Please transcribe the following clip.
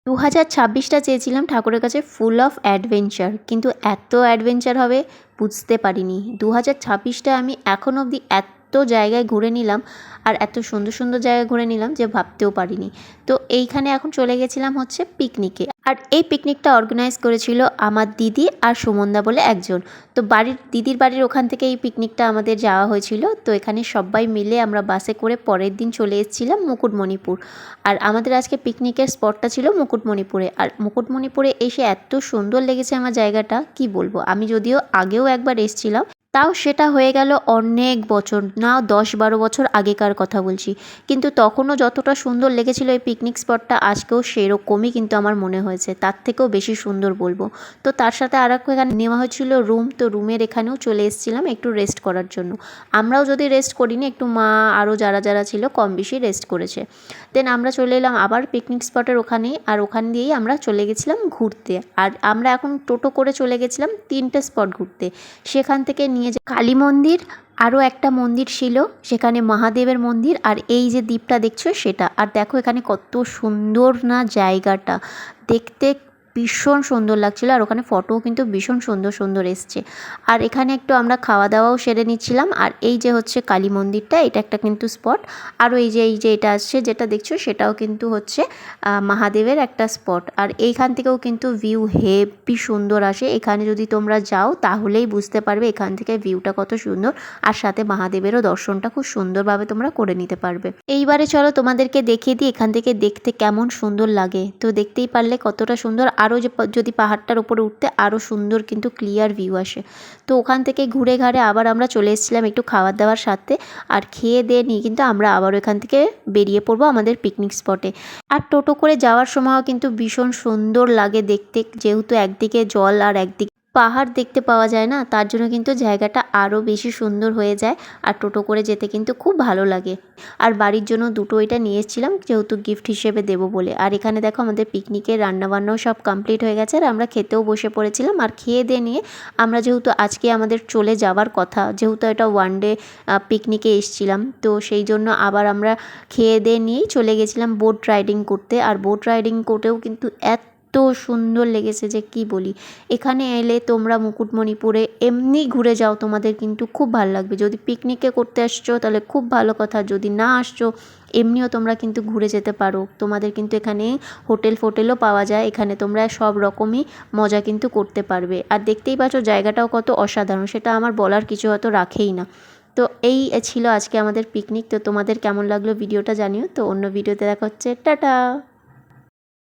2026টা চেয়েছিলাম ঠাকুরের কাছে ফুল অফ অ্যাডভেঞ্চার, কিন্তু এত অ্যাডভেঞ্চার হবে বুঝতে পারিনি। 2026টা আমি এখন অবধি এত জায়গায় ঘুরে নিলাম আর এত সুন্দর সুন্দর জায়গা ঘুরে নিলাম যে ভাবতেও পারিনি। তো এইখানে এখন চলে গেছিলাম হচ্ছে পিকনিকে, আর এই পিকনিকটা অর্গানাইজ করেছিল আমার দিদি আর সুমনদা বলে একজন। তো দিদির বাড়ির ওখান থেকে এই পিকনিকটা আমাদের যাওয়া হয়েছিল। তো এখানে সবাই মিলে আমরা বাসে করে পরের দিন চলে এসেছিলাম মুকুটমণিপুর। আর আমাদের আজকে পিকনিকের স্পটটা ছিল মুকুটমণিপুরে। আর মুকুটমণিপুরে এসে এত সুন্দর লেগেছে আমার জায়গাটা, কি বলবো। আমি যদিও আগেও একবার এসেছিলাম, তাও সেটা হয়ে গেল অনেক বছর, না 10-12 বছর আগেকার কথা বলছি, কিন্তু তখনও যতটা সুন্দর লেগেছিল এই পিকনিক স্পটটা আজকেও সেরকমই কিন্তু আমার মনে হয়েছে, তার থেকেও বেশি সুন্দর বলবো। তো তার সাথে আর এখানে নেওয়া হয়েছিল রুম। তো রুমের এখানেও চলে এসেছিলাম একটু রেস্ট করার জন্য। আমরাও যদি রেস্ট করিনি, একটু মা আরও যারা যারা ছিল কম বেশি রেস্ট করেছে। দেন আমরা চলে এলাম আবার পিকনিক স্পটের ওখানেই, আর ওখান দিয়েই আমরা চলে গেছিলাম ঘুরতে। আর আমরা এখন টোটো করে চলে গেছিলাম 3টে স্পট ঘুরতে। সেখান থেকে নিয়ে যে কালী মন্দির, আরও একটা মন্দির ছিল সেখানে মহাদেবের মন্দির, আর এই যে দ্বীপটা দেখছো সেটা। আর দেখো এখানে কত সুন্দর না জায়গাটা, দেখতে ভীষণ সুন্দর লাগছিলো। আর ওখানে ফটোও কিন্তু ভীষণ সুন্দর সুন্দর এসছে। আর এখানে একটু আমরা খাওয়া দাওয়াও সেরে নিচ্ছিলাম। আর এই যে হচ্ছে কালী মন্দিরটা, এটা একটা কিন্তু স্পট। আরও এই যে এটা আসছে যেটা দেখছো সেটাও কিন্তু হচ্ছে মহাদেবের একটা স্পট। আর এইখান থেকেও কিন্তু ভিউ হেভি সুন্দর আসে। এখানে যদি তোমরা যাও তাহলেই বুঝতে পারবে এখান থেকে ভিউটা কত সুন্দর, আর সাথে মহাদেবেরও দর্শনটা খুব সুন্দরভাবে তোমরা করে নিতে পারবে। এইবারে চলো তোমাদেরকে দেখিয়ে দিই এখান থেকে দেখতে কেমন সুন্দর লাগে। তো দেখতেই পারলে কতটা সুন্দর। আরও যদি পাহাড়টার উপরে উঠতে আরও সুন্দর কিন্তু ক্লিয়ার ভিউ আসে। তো ওখান থেকে ঘুরে ঘাড়ে আবার আমরা চলে এসেছিলাম একটু খাবার দাবার সাথে। আর খেয়ে দিয়ে নিয়ে কিন্তু আমরা আবারও এখান থেকে বেরিয়ে পড়বো আমাদের পিকনিক স্পটে। আর টোটো করে যাওয়ার সময়ও কিন্তু ভীষণ সুন্দর লাগে দেখতে, যেহেতু একদিকে জল আর একদিকে পাহাড় দেখতে পাওয়া যায় না, তার জন্য কিন্তু জায়গাটা আরও বেশি সুন্দর হয়ে যায়। আর টোটো করে যেতে কিন্তু খুব ভালো লাগে। আর বাড়ির জন্য দুটো এটা নিয়ে এসেছিলাম যেহেতু গিফট হিসেবে দেবো বলে। আর এখানে দেখো আমাদের পিকনিকের রান্নাবান্নাও সব কমপ্লিট হয়ে গেছে, আর আমরা খেতেও বসে পড়েছিলাম। আর খেয়ে দিয়ে নিয়ে আমরা যেহেতু আজকে আমাদের চলে যাওয়ার কথা, যেহেতু এটা ওয়ান ডে পিকনিকে এসেছিলাম, তো সেই জন্য আবার আমরা খেয়ে দিয়ে নিয়েই চলে গেছিলাম বোট রাইডিং করতে। আর বোট রাইডিং করতেও কিন্তু এত সুন্দর লেগেছে যে কি বলি। এখানে এলে তোমরা মুকুটমণিপুরে এমনি ঘুরে যাও, তোমাদের কিন্তু খুব ভালো লাগবে। যদি পিকনিকে করতে আসছো তাহলে খুব ভালো কথা, যদি না আসছো এমনিও তোমরা কিন্তু ঘুরে যেতে পারো। তোমাদের কিন্তু এখানে হোটেলও পাওয়া যায়, এখানে তোমরা সব রকমই মজা কিন্তু করতে পারবে। আর দেখতেই পাচ্ছ জায়গাটাও কত অসাধারণ, সেটা আমার বলার কিছু হয়তো রাখেই না। তো এই ছিল আজকে আমাদের পিকনিক। তো তোমাদের কেমন লাগলো ভিডিওটা জানিও। তো অন্য ভিডিওতে দেখা হচ্ছে, টাটা।